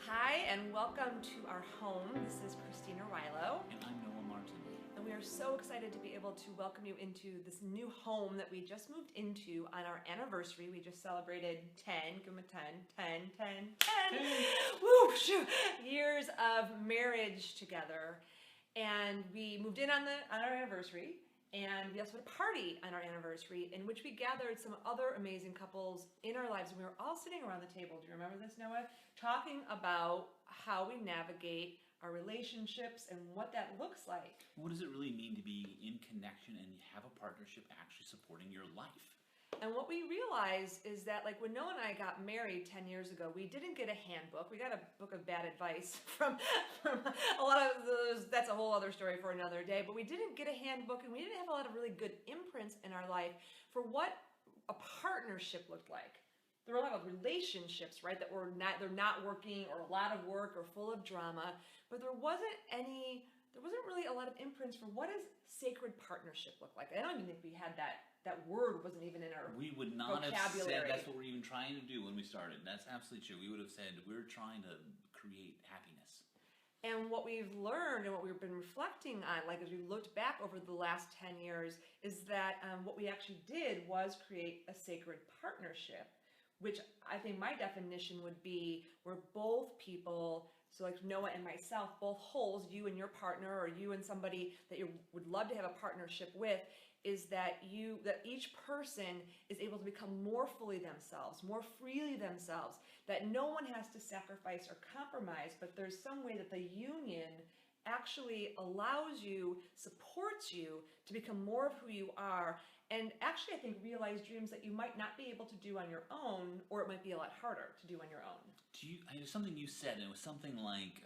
Hi, and welcome to our home. This is Christine Arylo. And I'm Noah Martin. And we are so excited to be able to welcome you into this new home that we just moved into on our anniversary. We just celebrated 10, give them a 10, 10, 10, 10, woo, shoo, years of marriage together. And we moved in on our anniversary. And we also had a party on our anniversary in which we gathered some other amazing couples in our lives. And we were all sitting around the table. Do you remember this, Noah? Talking about how we navigate our relationships and what that looks like. What does it really mean to be in connection and have a partnership actually supporting your life? And what we realized is that, like, when Noah and I got married 10 years ago, we didn't get a handbook. We got a book of bad advice from a lot of those. That's a whole other story for another day. But we didn't get a handbook, and we didn't have a lot of really good imprints in our life for what a partnership looked like. There were a lot of relationships, right, that they're not working, or a lot of work, or full of drama. But there wasn't really a lot of imprints for what does sacred partnership look like. I don't even think we had that word wasn't even in our We would not vocabulary. have said that's what we're even trying to do when we started. That's absolutely true. We would have said we're trying to create happiness. And what we've learned and what we've been reflecting on, like as we looked back over the last 10 years, is that what we actually did was create a sacred partnership, which I think my definition would be where both people, so like Noah and myself, both wholes, you and your partner, or you and somebody that you would love to have a partnership with, is that each person is able to become more fully themselves, more freely themselves, that no one has to sacrifice or compromise, but there's some way that the union actually allows you, supports you to become more of who you are, and actually I think realize dreams that you might not be able to do on your own, or it might be a lot harder to do on your own. There's something you said, and it was something like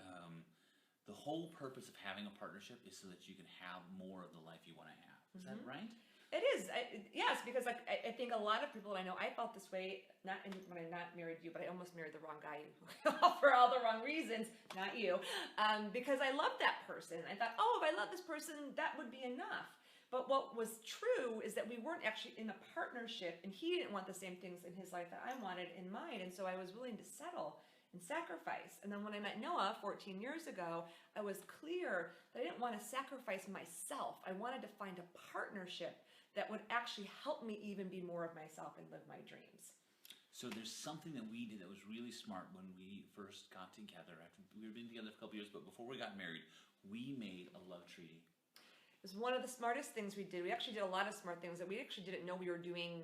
the whole purpose of having a partnership is so that you can have more of the life you want to have. Is that right? It is, yes, because I think a lot of people, and I know I felt this way, when I not married you, but I almost married the wrong guy for all the wrong reasons, not you, because I loved that person. I thought, oh, if I love this person, that would be enough. But what was true is that we weren't actually in a partnership, and he didn't want the same things in his life that I wanted in mine, and so I was willing to settle and sacrifice. And then when I met Noah 14 years ago, I was clear that I didn't want to sacrifice myself. I wanted to find a partnership that would actually help me even be more of myself and live my dreams. So there's something that we did that was really smart when we first got together. After we were been together for a couple years, but before we got married, we made a love treaty. It was one of the smartest things we did. We actually did a lot of smart things that we actually didn't know we were doing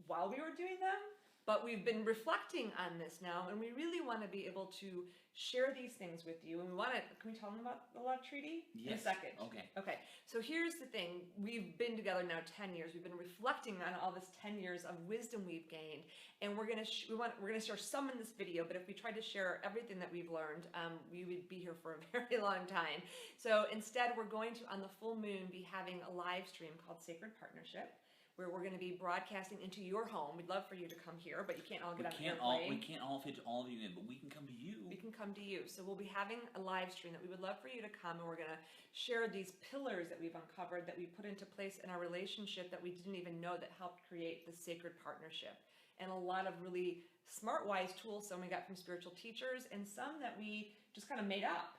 while we were doing them. But we've been reflecting on this now, and we really want to be able to share these things with you. And we want to, can we tell them about the love treaty? Yes. In a second. Okay. So here's the thing. We've been together now 10 years. We've been reflecting on all this 10 years of wisdom we've gained, and we're gonna share some in this video. But if we tried to share everything that we've learned, we would be here for a very long time. So instead, we're going to, on the full moon, be having a live stream called Sacred Partnership, where we're going to be broadcasting into your home. We'd love for you to come here, but you can't all get on the airplane. We can't all fit all of you in, but we can come to you. We can come to you. So we'll be having a live stream that we would love for you to come, and we're going to share these pillars that we've uncovered, that we put into place in our relationship that we didn't even know that helped create the sacred partnership. And a lot of really smart, wise tools, some we got from spiritual teachers, and some that we just kind of made up.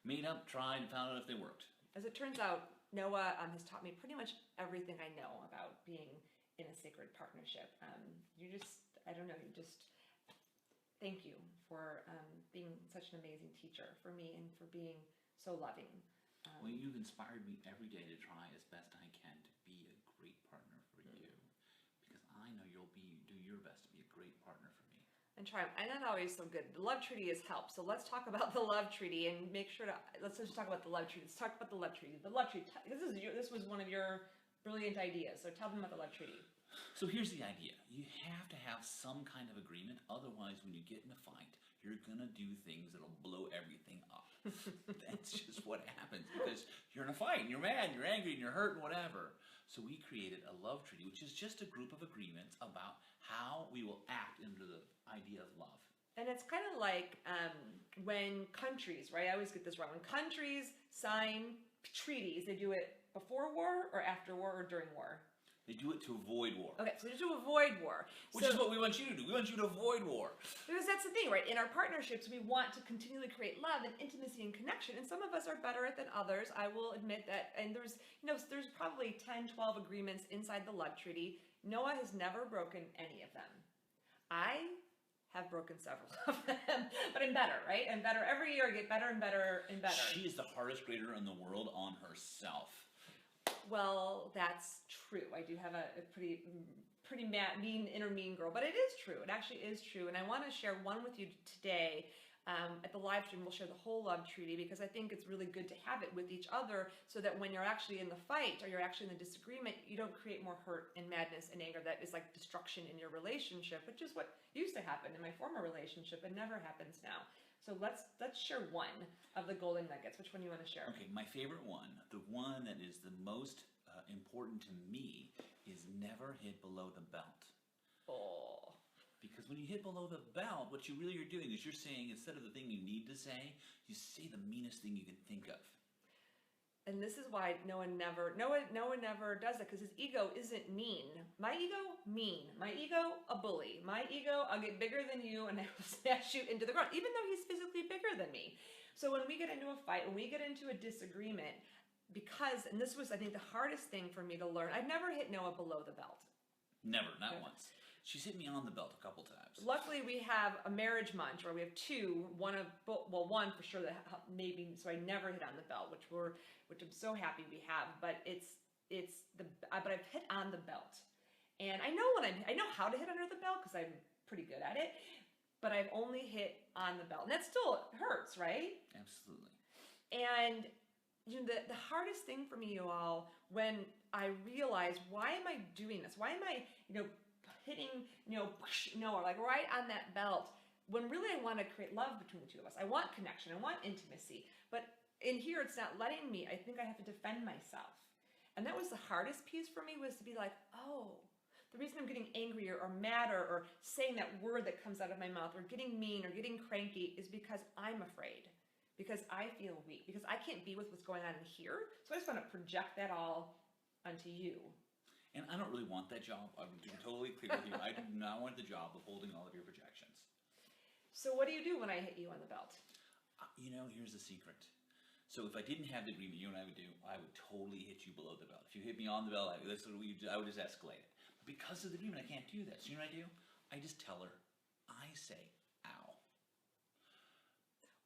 Made up, tried, and found out if they worked. As it turns out, Noah has taught me pretty much everything I know about being in a sacred partnership. Thank you for being such an amazing teacher for me and for being so loving. Well, you've inspired me every day to try as best I can to be a great partner for you, because I know you'll do your best to be a great partner for me. And try. I'm not always so good. The love treaty has helped. So let's talk about the love treaty and make sure to, let's just talk about the love treaty. Let's talk about the love treaty. The love treaty, this was one of your brilliant ideas. So tell them about the love treaty. So here's the idea. You have to have some kind of agreement. Otherwise, when you get in a fight, you're going to do things that'll blow everything up. That's just what happens, because you're in a fight and you're mad and you're angry and you're hurt and whatever. So we created a love treaty, which is just a group of agreements about how we will act under the idea of love. And it's kind of like when countries, right? I always get this wrong. When countries sign treaties, they do it before war or after war or during war? They do it to avoid war. Okay, so to avoid war. Which is what we want you to do. We want you to avoid war. Because that's the thing, right? In our partnerships, we want to continually create love and intimacy and connection. And some of us are better at it than others. I will admit that. And there's probably 10, 12 agreements inside the love treaty. Noah has never broken any of them. I have broken several of them, but I'm better, right? I'm better every year. I get better and better and better. She is the hardest grader in the world on herself. Well, that's true. I do have a pretty mean inner mean girl, but it is true. It actually is true, and I want to share one with you today. At the live stream, we'll share the whole love treaty because I think it's really good to have it with each other so that when you're actually in the fight or you're actually in the disagreement, you don't create more hurt and madness and anger that is like destruction in your relationship, which is what used to happen in my former relationship and never happens now. So let's share one of the golden nuggets. Which one do you want to share? Okay, my favorite one, the one that is the most important to me, is never hit below the belt. Oh. Because when you hit below the belt, what you really are doing is you're saying, instead of the thing you need to say, you say the meanest thing you can think of. And this is why Noah never does it, because his ego isn't mean. My ego, mean. My ego, a bully. My ego, I'll get bigger than you and I will smash you into the ground, even though he's physically bigger than me. So when we get into a fight, when we get into a disagreement, and this was, I think, the hardest thing for me to learn, I've never hit Noah below the belt. Never, not once. She's hit me on the belt a couple times. Luckily, we have a marriage mantra where we have two. One for sure that maybe, so I never hit on the belt, which I'm so happy we have. But but I've hit on the belt, and I know how to hit under the belt because I'm pretty good at it. But I've only hit on the belt, and that still hurts, right? Absolutely. And the hardest thing for me, you all, when I realize, why am I doing this? Why am I, hitting, or like right on that belt, when really I want to create love between the two of us. I want connection, I want intimacy, but in here it's not letting me. I think I have to defend myself. And that was the hardest piece for me, was to be like, oh, the reason I'm getting angrier or madder or saying that word that comes out of my mouth or getting mean or getting cranky is because I'm afraid, because I feel weak, because I can't be with what's going on in here. So I just want to project that all onto you. And I don't really want that job. I'm totally clear with you. I do not want the job of holding all of your projections. So what do you do when I hit you on the belt? Here's the secret. So if I didn't have the agreement you and I would do, I would totally hit you below the belt. If you hit me on the belt, I would just escalate it. But because of the agreement, I can't do that. So you know what I do? I just tell her, I say, ow.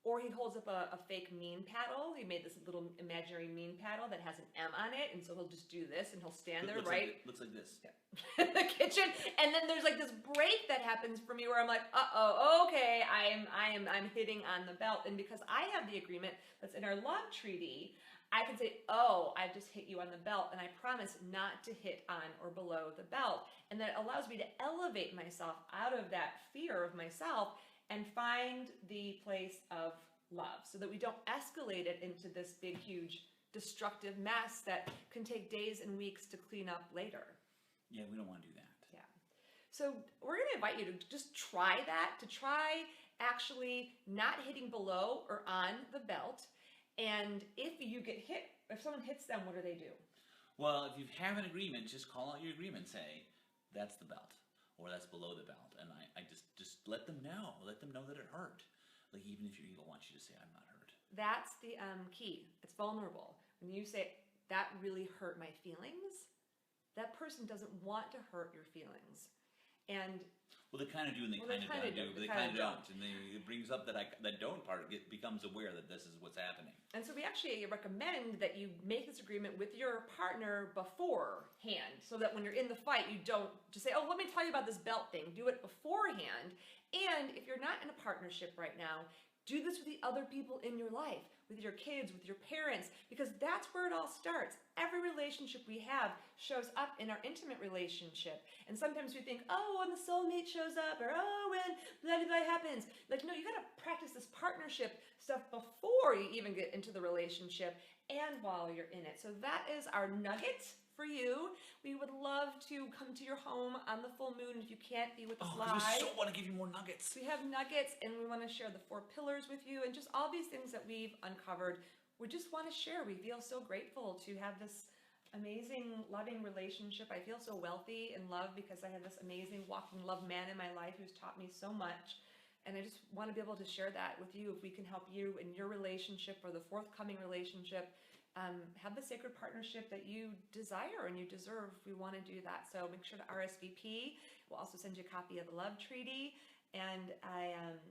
Or he holds up a fake mean paddle. He made this little imaginary mean paddle that has an M on it, and so he'll just do this, and he'll stand there, right? Looks like this. Yeah. In the kitchen, and then there's like this break that happens for me where I'm like, okay, I'm hitting on the belt, and because I have the agreement that's in our love treaty, I can say, I've just hit you on the belt, and I promise not to hit on or below the belt, and that allows me to elevate myself out of that fear of myself and find the place of love so that we don't escalate it into this big, huge, destructive mess that can take days and weeks to clean up later. Yeah, we don't want to do that. Yeah. So we're going to invite you to just try that, to try actually not hitting below or on the belt. And if you get hit, if someone hits them, what do they do? Well, if you have an agreement, just call out your agreement. Say, that's the belt, or that's below the belt. And I just let them know. Let them know that it hurt. Like, even if your ego wants you to say, I'm not hurt. That's the key. It's vulnerable. When you say, that really hurt my feelings, that person doesn't want to hurt your feelings. And well, they kind of do, and they kind of do, but they kind of don't. And it brings up that don't part. It becomes aware that this is what's happening. And so we actually recommend that you make this agreement with your partner beforehand, so that when you're in the fight, you don't just say, let me tell you about this belt thing. Do it beforehand. And if you're not in a partnership right now, do this with the other people in your life, with your kids, with your parents, because that's where it all starts. Every relationship we have shows up in our intimate relationship. And sometimes we think, when the soulmate shows up, or when blah, blah, blah happens. Like, no, you gotta practice this partnership stuff before you even get into the relationship and while you're in it. So that is our nugget for you. We would love to come to your home on the full moon if you can't be with us live. We so want to give you more nuggets. We have nuggets, and we want to share the 4 pillars with you, and just all these things that we've uncovered. We just want to share. We feel so grateful to have this amazing, loving relationship. I feel so wealthy in love because I have this amazing walking love man in my life who's taught me so much. And I just want to be able to share that with you. If we can help you in your relationship or the forthcoming relationship, have the sacred partnership that you desire and you deserve, we want to do that. So make sure to RSVP. We'll also send you a copy of the Love Treaty. And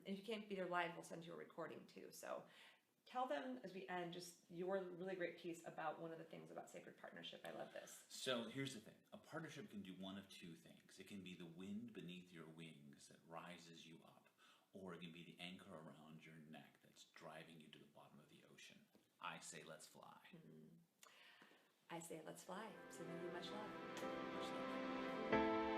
if you can't be there live, we'll send you a recording too. So tell them as we end just your really great piece about one of the things about sacred partnership. I love this. So here's the thing. A partnership can do one of two things. It can be the wind beneath your wings that rises you up, or it can be the anchor around your neck that's driving you to the bottom of the ocean. I say let's fly. I say let's fly. Sending you much love. Much love.